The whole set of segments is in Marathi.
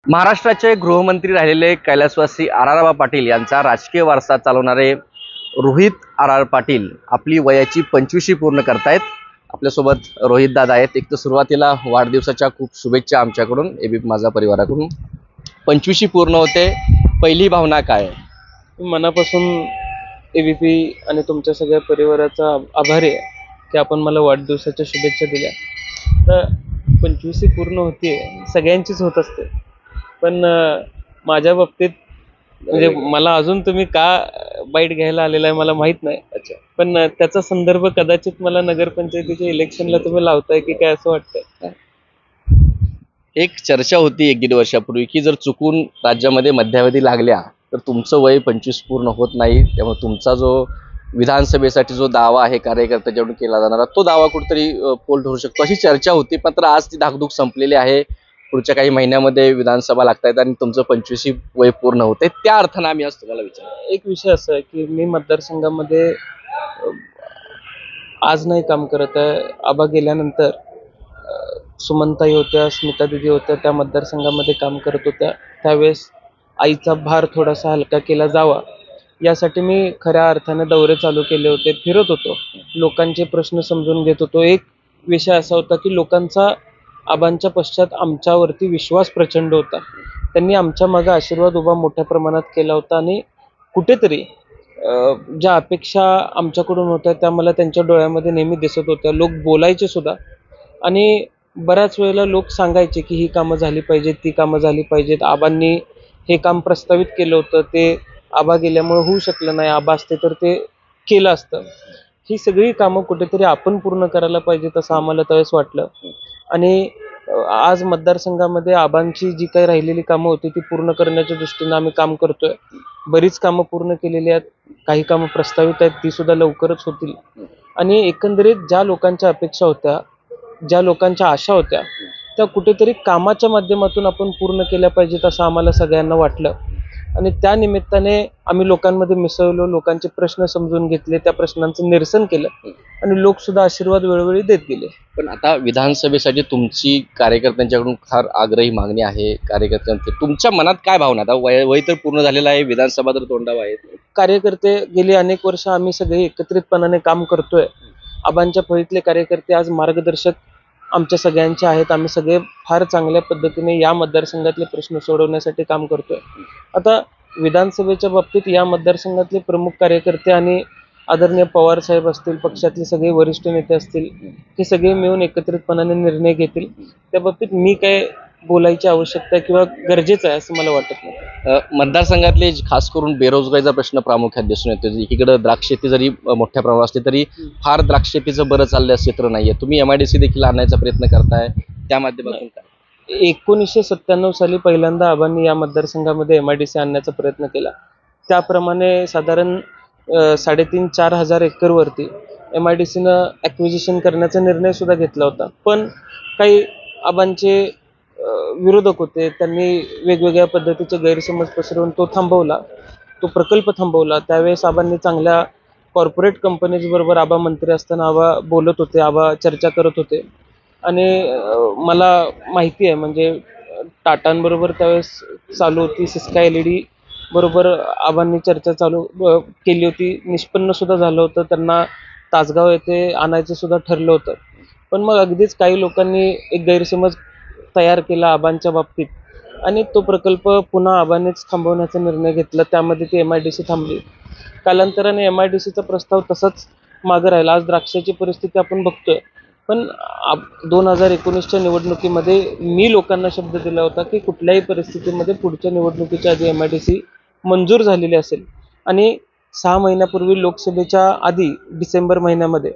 महाराष्ट्राचे गृहमंत्री राहिलेले कैलासवासी आर.आर. पाटील यांचा राजकीय वारसा चालवणारे रोहित आर.आर. पाटील आपली वयाची 25वी पूर्ण करतायत। आपल्यासोबत रोहित दादा आहेत। एक तर सुरुवातीला वाढदिवसाच्या खूप शुभेच्छा आमच्याकडून, एबीपी माझा परिवाराकडून। 25वी पूर्ण होते, पहिली भावना काय आहे? मनापासून एबीपी आणि तुमच्या सगळ्या परिवाराचा आभारी आहे की आपण मला वाढदिवसाच्या शुभेच्छा दिल्या। तर 25वी पूर्ण होते, सगळ्यांचीच होत असते, पण माझ्या बाबतीत म्हणजे मला अजून तुम्ही का बाईट घ्यायला आलेला आहे मला माहित नाही। अच्छा, पण त्याचा संदर्भ कदाचित मला नगरपंचायतीच्या इलेक्शनला तुम्ही लावताय की काय असं वाटतंय। एक चर्चा होती 1-1.5 वर्षापूर्वी की जर चुकून राज्यामध्ये मध्यावधी लागल्या तर तुमचं वय 25 पूर्ण होत नाही, त्यामुळे तुमचा जो विधानसभेसाठी जो दावा आहे कार्यकर्त्याकडून केला जाणारा तो दावा कुठेतरी पोल ठरू शकतो, अशी चर्चा होती। मात्र आज ती धाकधूक संपलेली आहे। पुढच्या काही महिन्यामध्ये विधानसभा लागतायत आणि तुमचं 25वी वय पूर्ण होते, त्या अर्थानं आम्ही आज तुम्हाला विचारतो। एक विषय असा आहे की मी मतदारसंघामध्ये आज नाही काम करत आहे। आबा गेल्यानंतर सुमनताई होत्या, स्मिता दिदी होत्या, त्या मतदारसंघामध्ये काम करत होत्या। त्यावेळेस आईचा भार थोडासा हलका केला जावा यासाठी मी खऱ्या अर्थाने दौरे चालू केले होते, फिरत होतो, लोकांचे प्रश्न समजून घेत होतो। एक विषय असा होता की लोकांचा आबांच्या पश्चात आमच्यावरती विश्वास प्रचंड होता। त्यांनी आमच्या मागे आशीर्वाद उभा मोठ्या प्रमाणात केला होता आणि कुठेतरी ज्या अपेक्षा आमच्याकडून होत्या त्या मला त्यांच्या डोळ्यामध्ये नेहमी दिसत होत्या। लोक बोलायचे सुद्धा आणि बऱ्याच वेळेला लोक सांगायचे की ही कामं झाली पाहिजेत, ती कामं झाली पाहिजेत। आबांनी हे काम प्रस्तावित केलं होतं, ते आबा गेल्यामुळे होऊ शकलं नाही, आबा असते तर ते केलं असतं। ही सगळी कामं कुठेतरी आपण पूर्ण करायला पाहिजेत असं आम्हाला त्यावेळेस वाटलं आणि आज मतदारसंघामध्ये आबांची जी काही राहिलेली कामं होती ती पूर्ण करण्याच्या दृष्टीनं आम्ही काम करतोय। बरीच कामं पूर्ण केलेली आहेत, काही कामं प्रस्तावित आहेत, ती सुद्धा लवकरच होतील आणि एकंदरीत ज्या लोकांच्या अपेक्षा होत्या, ज्या लोकांच्या आशा होत्या त्या कुठेतरी कामाच्या माध्यमातून आपण पूर्ण केल्या पाहिजेत असं आम्हाला सगळ्यांना वाटलं आणि त्या निमित्ताने आम्ही लोकांमध्ये मिसळलो, लोकांचे प्रश्न समजून घेतले, त्या प्रश्नांचं निरसन केलं आणि लोक सुद्धा आशीर्वाद वेळोवेळी देत गेले। पण आता विधानसभेसाठी तुमची कार्यकर्त्यांच्याकडून फार आग्रही मागणी आहे। कार्यकर्त्यांचे तुमच्या मनात काय भावना? आता वय तर पूर्ण झालेलं आहे, विधानसभा तर तोंडावर आहे। कार्यकर्ते गेली अनेक वर्ष आम्ही सगळे एकत्रितपणाने काम करतोय। आबांच्या फळीतले कार्यकर्ते आज मार्गदर्शक आमच्या सगळ्यांचे आहेत। आम्ही सगळे फार चांगल्या पद्धतीने या मतदारसंघातले प्रश्न सोडवण्यासाठी काम करतोय। आता विधानसभेच्या बाबतीत या मतदारसंघातले प्रमुख कार्यकर्ते आणि आदरणीय पवार साहेब असतील, पक्षातले सगळे वरिष्ठ नेते असतील, हे सगळे मिळून एकत्रितपणाने निर्णय घेतील। त्या बाबतीत मी काय बोलायची आवश्यकता किंवा गरजेचं आहे असं मला वाटत नाही। मतदारसंघातले खास करून बेरोजगारीचा प्रश्न प्रामुख्याने दिसून येतो। एकीकडे द्राक्ष शेती जरी मोठ्या प्रमाणात असली तरी फार द्राक्ष शेतीचं बरं चाललं क्षेत्र नाहीये। तुम्ही MIDC देखील आणण्याचा प्रयत्न करताय, त्या माध्यमातून काय? 1997 साली पहिल्यांदा आबांनी या मतदारसंघामध्ये MIDC आणण्याचा प्रयत्न केला। त्याप्रमाणे साधारण 3,500-4,000 हजार एकरवरती MIDCनं ॲक्विजिशन करण्याचा निर्णय सुद्धा घेतला होता, पण काही आबांचे विरोधक होते, त्यांनी वेगवेगळ्या पद्धतीचे गैरसमज पसरवून तो थांबवला, तो प्रकल्प थांबवला। त्यावेळेस आबांनी चांगल्या कॉर्पोरेट कंपनीज बरोबर आबा मंत्री असताना आबा बोलत होते, आबा चर्चा करत होते आणि मला माहिती आहे म्हणजे टाटांबरोबर त्यावेळेस चालू होती, सिस्का LED बरोबर आबांनी चर्चा चालू केली होती, निष्पन्न सुद्धा झालं होतं, त्यांना तासगाव येथे आणायचं सुद्धा ठरलं होतं। पण मग अगदीच काही लोकांनी एक गैरसमज तयार केला आबांच्या बाबतीत आणि तो प्रकल्प पुन्हा आबांनीच थांबवण्याचा निर्णय घेतला, त्यामध्ये ती MIDC थांबली। कालांतराने MIDCचा प्रस्ताव तसाच मागे राहिला। आज द्राक्षाची परिस्थिती आपण बघतोय, पण 2019च्या निवडणुकीमध्ये मी लोकांना शब्द दिला होता की कुठल्याही परिस्थितीमध्ये पुढच्या निवडणुकीच्या आधी MIDC मंजूर झालेली असेल आणि 6 महिन्यापूर्वी लोकसभेच्या आधी डिसेंबर महिन्यामध्ये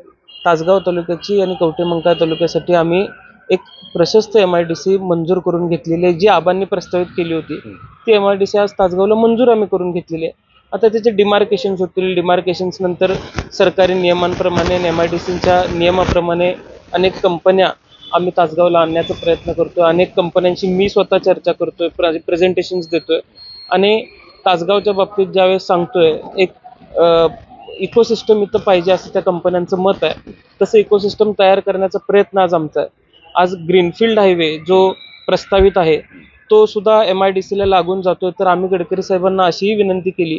तासगाव तालुक्याची आणि कवठेमंकाळ तालुक्यासाठी आम्ही एक प्रशस्त MIDC मंजूर करून घेतलेली आहे। जी आबांनी प्रस्तावित केली होती ती MIDC आज तासगावला मंजूर आम्ही करून घेतलेली आहे। आता त्याचे डिमार्केशन्स होतील, डिमार्केशन्स नंतर सरकारी नियमांप्रमाणे MIDCच्या नियमाप्रमाणे अनेक कंपन्या आम्ही तासगावला आणण्याचा प्रयत्न करतोय। अनेक कंपन्यांशी मी स्वतः चर्चा करतोय, प्रेझेंटेशन्स देतोय आणि तासगावच्या बाबतीत ज्यावेळेस सांगतोय एक इकोसिस्टम इथं पाहिजे असं त्या कंपन्यांचं मत आहे, तसं इकोसिस्टम तयार करण्याचा प्रयत्न आज आमचा आहे। आज ग्रीनफील्ड हायवे जो प्रस्तावित आहे तो सुद्धा MIDC ला लागून जातोय. तर आम्ही गडकरी साहेबांना अशीही विनंती केली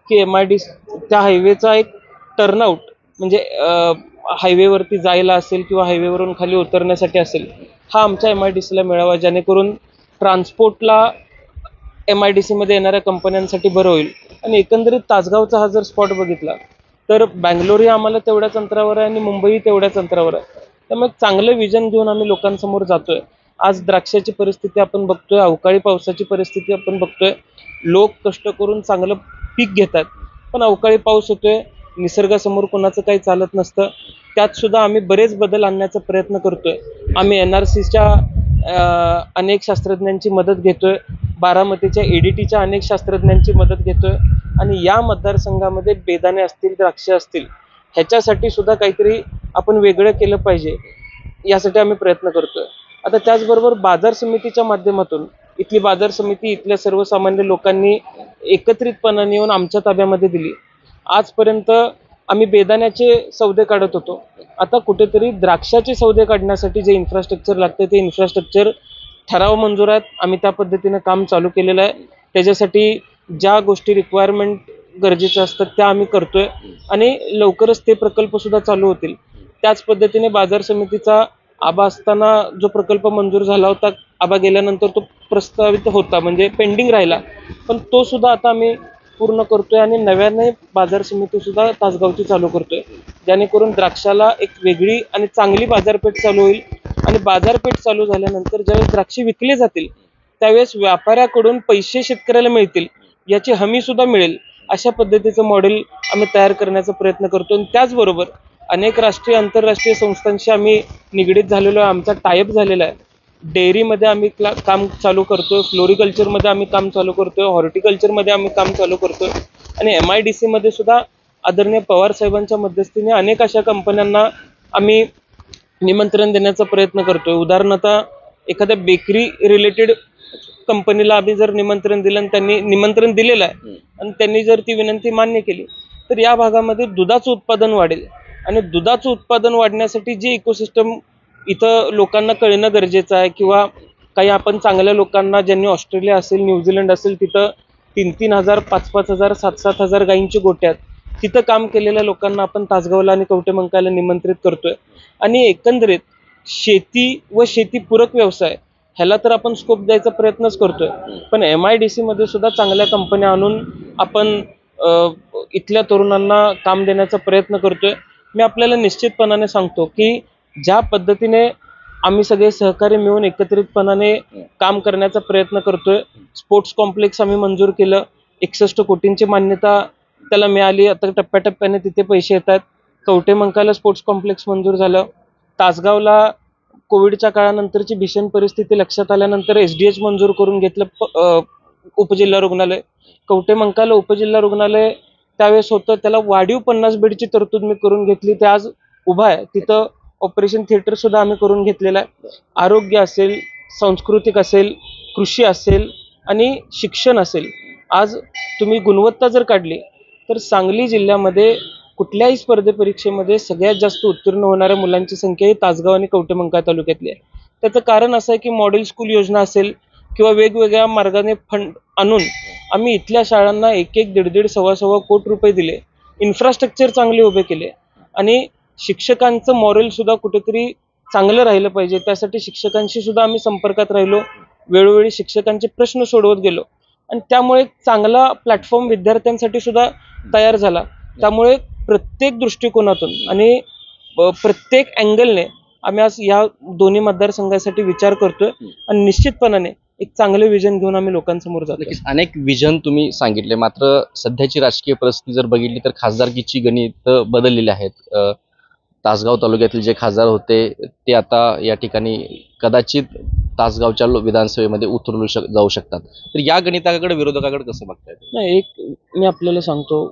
की MIDC त्या हायवेचा एक टर्नआउट म्हणजे हायवेवरती जायला असेल किंवा हायवेवरून खाली उतरण्यासाठी असेल, हा आमच्या MIDC ला मिळावा, जेणेकरून ट्रान्सपोर्टला MIDC मध्ये येणाऱ्या कंपन्यांसाठी बरं होईल. आणि एकंदरीत तासगावचा हा जर स्पॉट बघितला तर बँगलोरही आम्हाला तेवढ्याच अंतरावर आहे आणि मुंबई तेवढ्याच अंतरावर आहे. त्यामुळे चांगलं विजन घेऊन आम्ही लोकांसमोर जातोय. आज द्राक्षाची परिस्थिती आपण बघतोय, अवकाळी पावसाची परिस्थिती आपण बघतोय. लोक कष्ट करून चांगलं पीक घेतात, पण अवकाळी पाऊस होतोय, निसर्गासमोर कोणाचं काही चालत नसतं. त्यात सुद्धा आम्ही बरेच बदल आणण्याचा प्रयत्न करतोय. आम्ही NRCच्या अनेक शास्त्रज्ञांची मदत घेतोय, बारामतीच्या EDTच्या अनेक शास्त्रज्ञांची मदत घेतोय आणि या मतदारसंघामध्ये बेदाणे असतील, द्राक्ष असतील, ह्याच्यासाठी सुद्धा काहीतरी आपण वेगळं केलं पाहिजे, यासाठी आम्ही प्रयत्न करतोय. आता त्याचबरोबर बाजार समितीच्या माध्यमातून इथली बाजार समिती इथल्या सर्वसामान्य लोकांनी एकत्रितपणाने येऊन आमच्या ताब्यामध्ये दिली. आजपर्यंत आम्ही बेदाण्याचे सौदे काढत होतो, आता कुठेतरी द्राक्षाचे सौदे काढण्यासाठी जे इन्फ्रास्ट्रक्चर लागतं ते इन्फ्रास्ट्रक्चर ठराव मंजूर आहेत. आम्ही त्या पद्धतीनं काम चालू केलेलं आहे. त्याच्यासाठी ज्या गोष्टी रिक्वायरमेंट गरजेच्या असतात त्या आम्ही करतोय आणि लवकरच ते प्रकल्प सुद्धा चालू होतील. त्याच पद्धतीने बाजार समितीचा आबा असताना जो प्रकल्प मंजूर झाला होता, आबा गेल्यानंतर तो प्रस्तावित होता म्हणजे पेंडिंग राहिला, पण तो सुद्धा आता आम्ही पूर्ण करतोय आणि नव्याने बाजार समिती सुद्धा तासगावची चालू करतोय, जेणेकरून द्राक्षाला एक वेगळी आणि चांगली बाजारपेठ चालू होईल. आणि बाजारपेठ चालू झाल्यानंतर ज्यावेळेस द्राक्षे विकले जातील त्यावेळेस व्यापाऱ्याकडून पैसे शेतकऱ्याला मिळतील याची हमी सुद्धा मिळेल, अशा पद्धतीचं मॉडेल आम्ही तयार करण्याचा प्रयत्न करतो. आणि त्याचबरोबर अनेक राष्ट्रीय आंतरराष्ट्रीय संस्थांशी आम्ही निगडीत झालेलो आहे, आमचा टायअप झालेला आहे. डेअरीमध्ये आम्ही काम चालू करतोय, फ्लोरिकल्चरमध्ये आम्ही काम चालू करतोय, हॉर्टिकल्चरमध्ये आम्ही काम चालू करतोय आणि MIDC मध्ये सुद्धा आदरणीय पवार साहेबांच्या मध्यस्थीने अनेक अशा कंपन्यांना आम्ही निमंत्रण देण्याचा प्रयत्न करतोय. उदाहरणार्थ एखाद्या बेकरी रिलेटेड कंपनीला आम्ही जर निमंत्रण दिलं आणि त्यांनी निमंत्रण दिलेलं आहे आणि त्यांनी जर ती विनंती मान्य केली तर या भागामध्ये दुधाचं उत्पादन वाढेल. आणि दुधाचं उत्पादन वाढण्यासाठी जे इकोसिस्टम इथं लोकांना कळणं गरजेचं आहे, किंवा काही आपण चांगल्या लोकांना ज्यांनी ऑस्ट्रेलिया असेल, न्यूझीलंड असेल, तिथं 3-3 हजार, 5-5 हजार, 7-7 हजार गायींची गोट्यात तिथं काम केलेल्या लोकांना आपण तासगावला आणि कवठेमंकाळला निमंत्रित करतोय. आणि एकंदरीत शेती व शेतीपूरक व्यवसाय ह्याला तर आपण स्कोप द्यायचा प्रयत्नच करतोय, पण MIDC मध्ये सुद्धा चांगल्या कंपन्या आणून आपण इथल्या तरुणांना काम देण्याचा प्रयत्न करतोय. मी आपल्याला निश्चितपणाने सांगतो की ज्या पद्धतीने आम्ही सगळे सहकारी मिळून एकत्रितपणाने काम करण्याचा प्रयत्न करतोय, स्पोर्ट्स कॉम्प्लेक्स आम्ही मंजूर केलं, 61 कोटींची मान्यता त्याला मिळाली, आता टप्प्याटप्प्याने तिथे पैसे येतात. कवठेमंकाळला स्पोर्ट्स कॉम्प्लेक्स मंजूर झालं. तासगावला कोविडच्या काळानंतरची भीषण परिस्थिती लक्षात आल्यानंतर SDH मंजूर करून घेतलं उपजिल्हा रुग्णालय. कवठेमंकाळला उपजिल्हा रुग्णालय त्यावेळेस होतं, त्याला वाढीव 50 बेडची तरतूद मी करून घेतली, ते आज उभा आहे. तिथं ऑपरेशन थिएटर सुद्धा आम्ही करून घेतलेलं आहे. आरोग्य असेल, सांस्कृतिक असेल, कृषी असेल आणि शिक्षण असेल, आज तुम्ही गुणवत्ता जर काढली तर सांगली जिल्ह्यामध्ये कुठल्याही स्पर्धे परीक्षेमध्ये सगळ्यात जास्त उत्तीर्ण होणाऱ्या मुलांची संख्या ही तासगाव आणि कवठेमंकाळ तालुक्यातली आहे. त्याचं कारण असं आहे की मॉडेल स्कूल योजना असेल किंवा वेगवेगळ्या मार्गाने फंड आणून आम्ही इथल्या शाळांना 1-1, 1.5, 1.25 कोटी रुपये दिले, इन्फ्रास्ट्रक्चर चांगले उभे केले आणि शिक्षकांचं मॉरेल सुद्धा कुठेतरी चांगलं राहिलं पाहिजे, त्यासाठी शिक्षकांशी सुद्धा आम्ही संपर्कात राहिलो, वेळोवेळी शिक्षकांचे प्रश्न सोडवत गेलो आणि त्यामुळे चांगला प्लॅटफॉर्म विद्यार्थ्यांसाठी सुद्धा तयार झाला. त्यामुळे प्रत्येक दृष्टिकोनातून आणि प्रत्येक अँगलने आम्ही आज या दोन्ही मतदारसंघासाठी विचार करतोय आणि निश्चितपणाने एक चांगले विजन घेऊन आम्ही लोकांसमोर जातो. अनेक विजन तुम्ही सांगितले, मात्र सध्याची राजकीय परिस्थिती जर बघितली तर खासदारकीची गणित बदललेली आहेत. तासगाव तालुक्यातील जे खासदार होते ते आता या ठिकाणी कदाचित तासगावच्या विधानसभेमध्ये उतरू जाऊ शकतात, तर या गणिताकडे विरोधकाकडे कसं बघतायत? नाही, एक मी आपल्याला सांगतो,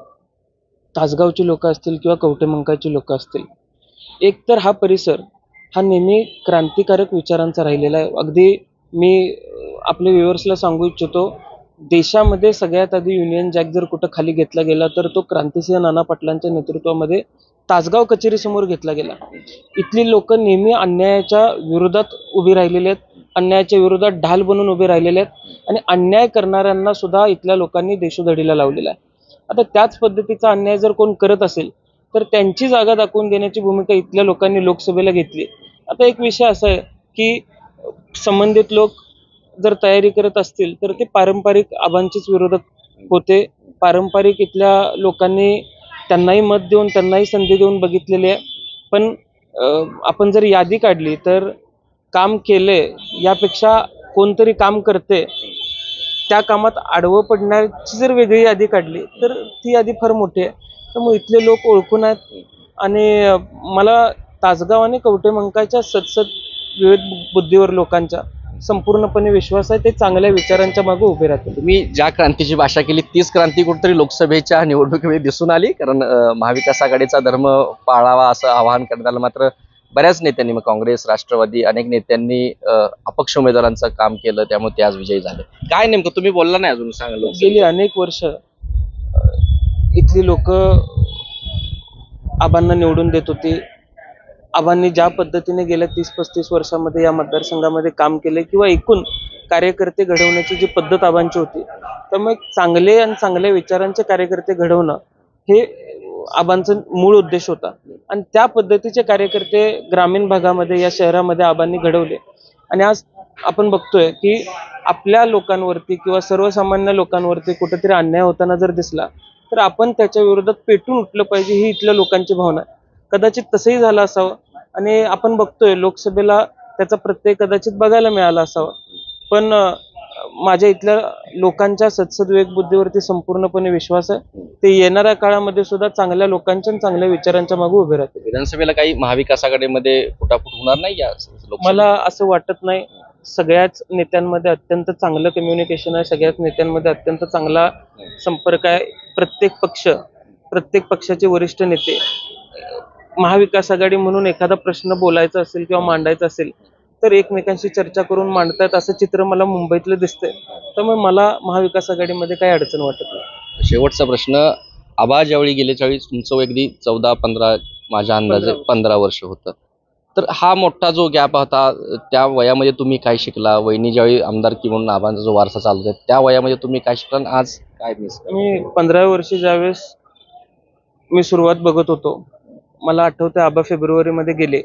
तासगावची लोक असतील किंवा कवठेमंकाळची लोक असतील, एक तर हा परिसर हा नेहमी क्रांतिकारक विचारांचा राहिलेला आहे. अगदी मी आपल्या व्ह्युअर्सला सांगू इच्छितो, देशामध्ये सगळ्यात आधी युनियन जॅक जर कुठं खाली घेतला गेला तर तो क्रांतिसिंह नाना पाटलांच्या नेतृत्वामध्ये तासगाव कचेरीसमोर घेतला गेला. इथली लोक नेहमी अन्यायाच्या विरोधात उभी राहिलेली आहेत. अन्यायाच्या विरोधात ढाल बनून उभे राहिलेले आहेत आणि अन्याय करणाऱ्यांना सुद्धा इथल्या लोकांनी देशोधडीला लावलेला आहे. आता त्याच पद्धतीचा अन्याय जर कोण करत असेल तर त्यांची जागा दाखवून देण्याची भूमिका इथल्या लोकांनी लोकसभेला घेतली. आता एक विषय असा आहे की संबंधित लोक जर तयारी करत असतील तर ते पारंपरिक आबांचेच विरोधक होते. पारंपरिक इथल्या लोकांनी त्यांनाही मत देऊन त्यांनाही संधी देऊन बघितलेली आहे. पण आपण जर यादी काढली तर काम केले यापेक्षा कोणतरी काम करते त्या कामात आडवं पडण्याची जर वेगळी यादी काढली तर ती यादी फार मोठी आहे. त्यामुळे इथले लोक ओळखून आहेत आणि मला तासगाव आणि कवठेमंकाळच्या सतसत विविध बुद्धीवर लोकांच्या संपूर्णपणे विश्वास आहे. ते चांगल्या विचारांच्या मागे उभे राहतील. तुम्ही ज्या क्रांतीची भाषा केली तीच क्रांती कुठेतरी लोकसभेच्या निवडणुकीमध्ये दिसून आली, कारण महाविकास आघाडीचा धर्म पाळावा असं आवाहन करण्यात आलं. मात्र बऱ्याच नेत्यांनी, मग काँग्रेस, राष्ट्रवादी, अनेक नेत्यांनी अपक्ष उमेदवारांचं काम केलं, त्यामुळे ते आज विजयी झाले. काय नेमकं तुम्ही बोलला नाही अजून, सांगा. गेली अनेक वर्ष इथली लोक आबांना निवडून देत होती. आबांनी ज्या पद्धतीने गेल्या 30-35 वर्षामध्ये या मतदारसंघामध्ये काम केले किंवा एकूण कार्यकर्ते घडवण्याची जी पद्धत आबांची होती, त्यामुळे चांगले आणि चांगल्या विचारांचे कार्यकर्ते घडवणं हे आबांचा मूळ उद्देश होता. आणि त्या पद्धतीचे कार्यकर्ते ग्रामीण भागामध्ये या शहरामध्ये आबांनी घडवले. आणि आज आपण बघतोय की आपल्या लोकांवरती किंवा सर्वसामान्य लोकांवरती कुठेतरी अन्याय होताना जर दिसला तर आपण त्याच्या विरोधात पेटून उठलं पाहिजे, ही इथल्या लोकांची भावना आहे. कदाचित तसंही झालं असावं आणि आपण बघतोय लोकसभेला त्याचा प्रत्यय कदाचित बघायला मिळाला असावा. पण माझ्या इथल्या लोकांच्या सद्सद्विवेक बुद्धीवरती संपूर्णपणे विश्वास आहे. ते येणाऱ्या काळामध्ये सुद्धा चांगल्या लोकांच्या आणि चांगल्या विचारांच्या मागे उभे राहतील. विधानसभेला काही महाविकास आघाडीमध्ये फुटाफूट होणार नाही या लोकसभेत? मला असं वाटत नाही. सगळ्याच नेत्यांमध्ये अत्यंत चांगलं कम्युनिकेशन आहे. सगळ्याच नेत्यांमध्ये अत्यंत चांगला संपर्क आहे. प्रत्येक पक्षाचे वरिष्ठ नेते महाविकास आघाडी म्हणून एखादा प्रश्न बोलायचा असेल किंवा मांडायचा असेल तर एकमेकांशी चर्चा करून मांडतात, असं चित्र मला मुंबईतलं दिसतंय. त्यामुळे मला महाविकास आघाडीमध्ये काही अडचण वाटत नाही. शेवटचा प्रश्न, आबा ज्यावेळी गेले त्यावेळी तुमचं अगदी 14-15, माझ्या अंदाजे 15 वर्ष होतं, तर हा मोठा जो गॅप होता, त्या वयामध्ये तुम्ही काय शिकला? वहिनी ज्यावेळी आमदारकी म्हणून आबांचा जो वारसा चालू आहे त्या वयामध्ये तुम्ही काय शिकला आणि आज काय मिस? मी 15 वर्षी ज्यावेळेस मी सुरुवात बघत होतो, मला आठवतं आबा फेब्रुवारीमध्ये गेले.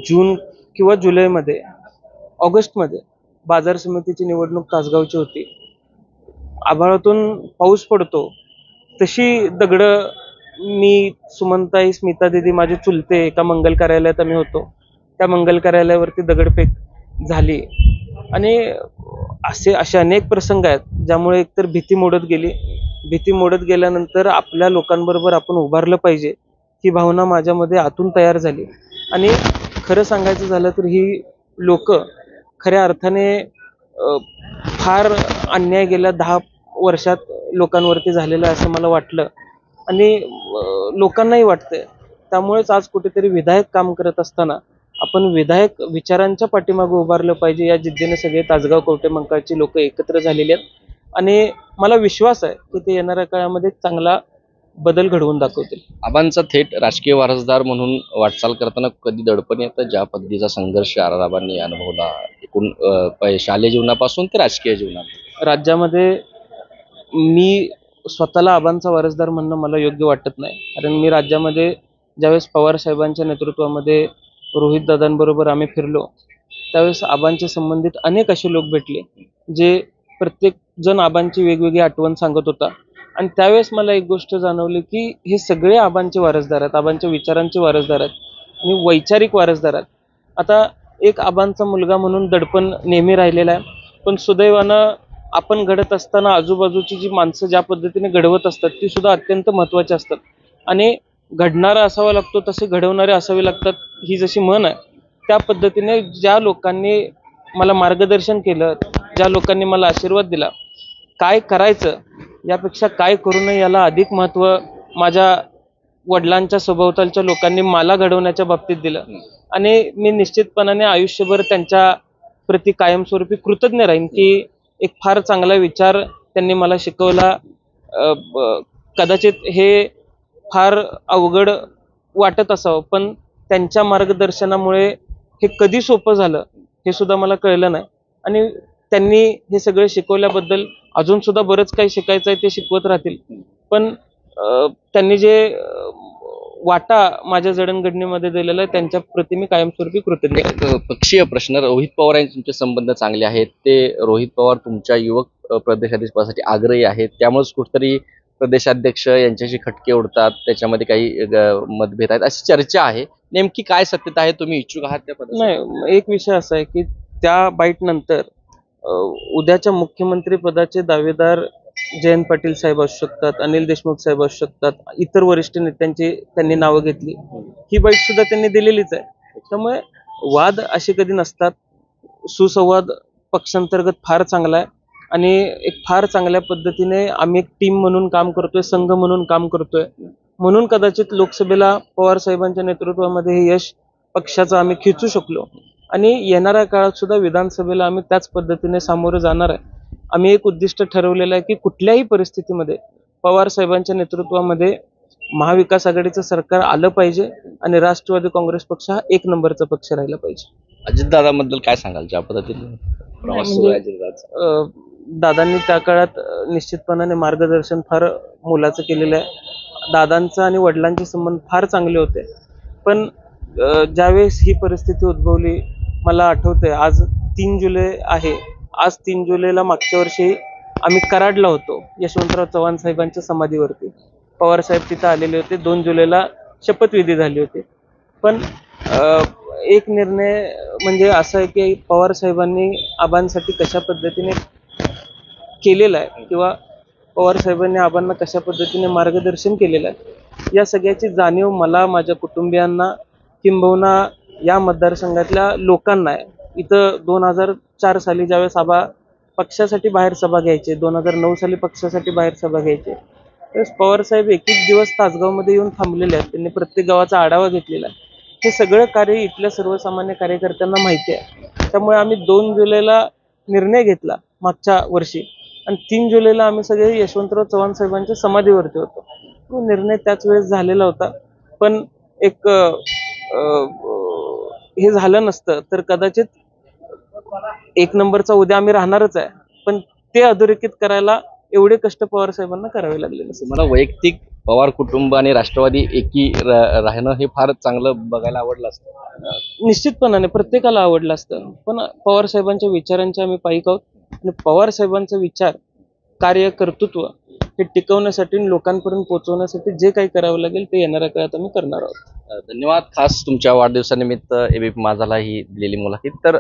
जून किंवा जुलैमध्ये, ऑगस्टमध्ये बाजार समितीची निवडणूक तासगावची होती. आभाळातून पाऊस पडतो, तशी दगडं मी, सुमनताई, स्मिता दिदी, माझे चुलते, एका मंगल कार्यालयात आम्ही होतो, त्या मंगल कार्यालयावरती दगडफेक झाली. आणि असे अनेक प्रसंग आहेत ज्यामुळे एकतर भीती मोडत गेली. भीती मोडत गेल्यानंतर आपल्या लोकांबरोबर आपण उभारलं पाहिजे ही भावना माझ्यामध्ये आतून तयार झाली. आणि खरं सांगायचं झालं तर ही लोक खऱ्या अर्थाने फार अन्याय गेल्या 10 वर्षात लोकांवरती झालेला आहे असं मला वाटलं आणि लोकांनाही वाटतंय. त्यामुळेच आज कुठेतरी विधायक काम करत असताना आपण विधायक विचारांच्या पाठीमागे उभारलं पाहिजे, या जिद्दीने सगळे तासगाव कवठेमंकाळची लोक एकत्र झालेली आहेत. आणि मला विश्वास आहे की ते येणाऱ्या काळामध्ये चांगला बदल घडवून दाखवतील. आबांचा थेट राजकीय वारसदार म्हणून वाटचाल करताना कधी दडपण येतं? ज्या पद्धतीचा संघर्ष आबांनी अनुभवला, एकूण शालेय जीवनापासून ते राजकीय जीवनात, राज्यामध्ये मी स्वतःला आबांचा वारसदार म्हणणं मला योग्य वाटत नाही. कारण मी राज्यामध्ये ज्यावेळेस पवार साहेबांच्या नेतृत्वामध्ये रोहित दादांबरोबर आम्ही फिरलो त्यावेळेस आबांचे संबंधित अनेक असे लोक भेटले जे प्रत्येक जण आबांची वेगवेगळी आठवण सांगत होता. आणि त्यावेळेस मला एक गोष्ट जाणवली की हे सगळे आबांचे वारसदार आहेत, आबांच्या विचारांचे वारसदार आहेत आणि वैचारिक वारसदार आहेत. आता एक आबांचा मुलगा म्हणून दडपण नेहमी राहिलेला आहे, पण सुदैवानं आपण घडत असताना आजूबाजूची जी माणसं ज्या पद्धतीने घडवत असतात ती सुद्धा अत्यंत महत्त्वाची असतात. आणि घडणारा असावा लागतो तसे घडवणारे असावे लागतात, ही जशी म्हण आहे त्या पद्धतीने ज्या लोकांनी मला मार्गदर्शन केलं, ज्या लोकांनी मला आशीर्वाद दिला, काय करायचं यापेक्षा काय करू नये याला अधिक महत्त्व माझ्या वडिलांच्या सभोवतालच्या लोकांनी मला घडवण्याच्या बाबतीत दिलं. आणि मी निश्चितपणाने आयुष्यभर त्यांच्या प्रति कायमस्वरूपी कृतज्ञ राहीन की एक फार चांगला विचार त्यांनी मला शिकवला. कदाचित हे फार अवघड वाटत असावं, पण त्यांच्या मार्गदर्शनामुळे हे कधी सोपं झालं हे सुद्धा मला कळलं नाही. आणि त्यांनी हे सगळे शिकवल्याबद्दल अजून सुद्धा बरंच काही शिकायचं आहे, ते शिकवत राहतील. पण त्यांनी जे वाटा माझ्या जडणघडणीमध्ये दिलेला आहे त्यांच्या प्रति मी कायमस्वरूपी कृतज्ञ आहे. एक पक्षीय प्रश्न, रोहित पवार यांचे तुमचे संबंध चांगले आहेत, ते रोहित पवार तुमच्या युवक प्रदेशाध्यक्षपदासाठी आग्रही आहेत, त्यामुळेच कुठेतरी प्रदेशाध्यक्ष यांच्याशी खटके उडतात, त्याच्यामध्ये काही मतभेद आहेत अशी चर्चा आहे. नेमकी काय सत्यता आहे, तुम्ही इच्छुक आहात त्या पदासाठी? नाही, एक विषय असा आहे की त्या बाईट नंतर उद्याच्या मुख्यमंत्री पदाचे दावेदार जयंत पाटील साहेब असू शकतात, अनिल देशमुख साहेब असू शकतात, इतर वरिष्ठ नेत्यांची त्यांनी नावं घेतली. ही बाईट सुद्धा त्यांनी दिलेलीच आहे. त्यामुळे वाद असे कधी नसतात. सुसंवाद पक्षांतर्गत फार चांगला आहे आणि एक फार चांगल्या पद्धतीने आम्ही एक टीम म्हणून काम करतोय, संघ म्हणून काम करतोय. म्हणून कदाचित लोकसभेला पवार साहेबांच्या नेतृत्वामध्ये हे यश पक्षाचं आम्ही खेचू शकलो आणि येणाऱ्या काळात सुद्धा विधानसभेला आम्ही त्याच पद्धतीने सामोरं जाणार आहे. आम्ही एक उद्दिष्ट ठरवलेलं आहे की कुठल्याही परिस्थितीमध्ये पवार साहेबांच्या नेतृत्वामध्ये महाविकास आघाडीचं सरकार आलं पाहिजे आणि राष्ट्रवादी काँग्रेस पक्ष हा एक नंबरचा पक्ष राहिला पाहिजे. अजितदादाबद्दल काय सांगाल, ज्या पद्धतीने प्रवास सुरू आहे अजितदादाचा? दादांनी त्या काळात निश्चितपणाने मार्गदर्शन फार मोलाचं केलेलं आहे. दादांचा आणि वडिलांचे संबंध फार चांगले होते. पण ज्यावेळेस ही परिस्थिती उद्भवली, मला आठवतंय आज 3 जुलै आहे. आज 3 जुलैला मागच्या वर्षी आम्ही कराडला होतो यशवंतराव चव्हाण साहेबांच्या समाधीवरती. पवार साहेब तिथं आलेले होते. 2 जुलैला शपथविधी झाली होती. पण एक निर्णय म्हणजे असा आहे की पवार साहेबांनी आबांसाठी कशा पद्धतीने केलेला आहे किंवा पवार साहेबांनी आबांना कशा पद्धतीने मार्गदर्शन केलेलं आहे, या सगळ्याची जाणीव मला, माझ्या कुटुंबियांना, किंबहुना या मतदारसंघातल्या लोकांना आहे. इथं 2004 साली ज्यावेळेस आबा पक्षासाठी बाहेर सभा घ्यायचे, 2009 साली पक्षासाठी बाहेर सभा घ्यायचे, त्यावेळेस पवार साहेब एक दिवस तासगावमध्ये येऊन थांबलेले आहेत. त्यांनी प्रत्येक गावाचा आढावा घेतलेला आहे. हे सगळं कार्य इथल्या सर्वसामान्य कार्यकर्त्यांना माहिती आहे. त्यामुळे आम्ही 2 जुलैला निर्णय घेतला मागच्या वर्षी आणि 3 जुलैला आम्ही सगळे यशवंतराव चव्हाण साहेबांच्या समाधीवरती होतो. तो निर्णय त्याच वेळेस झालेला होता. पण एक हे झालं नसतं तर कदाचित एक नंबरचा उद्या आम्ही राहणारच आहे. पण ते अधोरेखित करायला एवढे कष्ट पवार साहेबांना करावे लागले नसते. मला वैयक्तिक पवार कुटुंब आणि राष्ट्रवादी एकी राहणं हे फार चांगलं बघायला आवडलं असतं. निश्चितपणाने प्रत्येकाला आवडलं असतं. पण पवार साहेबांच्या विचारांचे आम्ही पाईक आहोत आणि पवार साहेबांचा विचार, कार्य, कर्तृत्व हे टिकवण्यासाठी आणि लोकांपर्यंत पोहोचवण्यासाठी जे काही करावं लागेल ते येणाऱ्या काळात आम्ही करणार आहोत. धन्यवाद. खास तुमच्या वाढदिवसानिमित्त एबीपी माझाला ही दिलेली मुलाखत. तर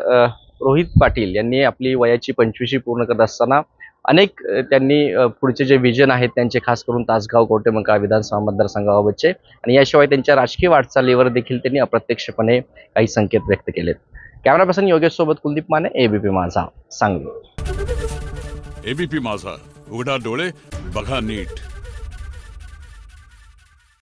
रोहित पाटील यांनी आपली वयाची 25वी पूर्ण करत असताना अनेक त्यांनी पुढचे जे विजन आहेत त्यांचे, खास करून तासगाव, कवठेमंकाळ विधानसभा मतदारसंघाबाबतचे आणि याशिवाय त्यांच्या राजकीय वाटचालीवर देखील त्यांनी अप्रत्यक्षपणे काही संकेत व्यक्त केलेत. कॅमेरा पर्सन योगेश सोबत कुलदीप माने, एबीपी माझा, सांगली. एबीपी माझा, उघडा डोळे बघा नीट.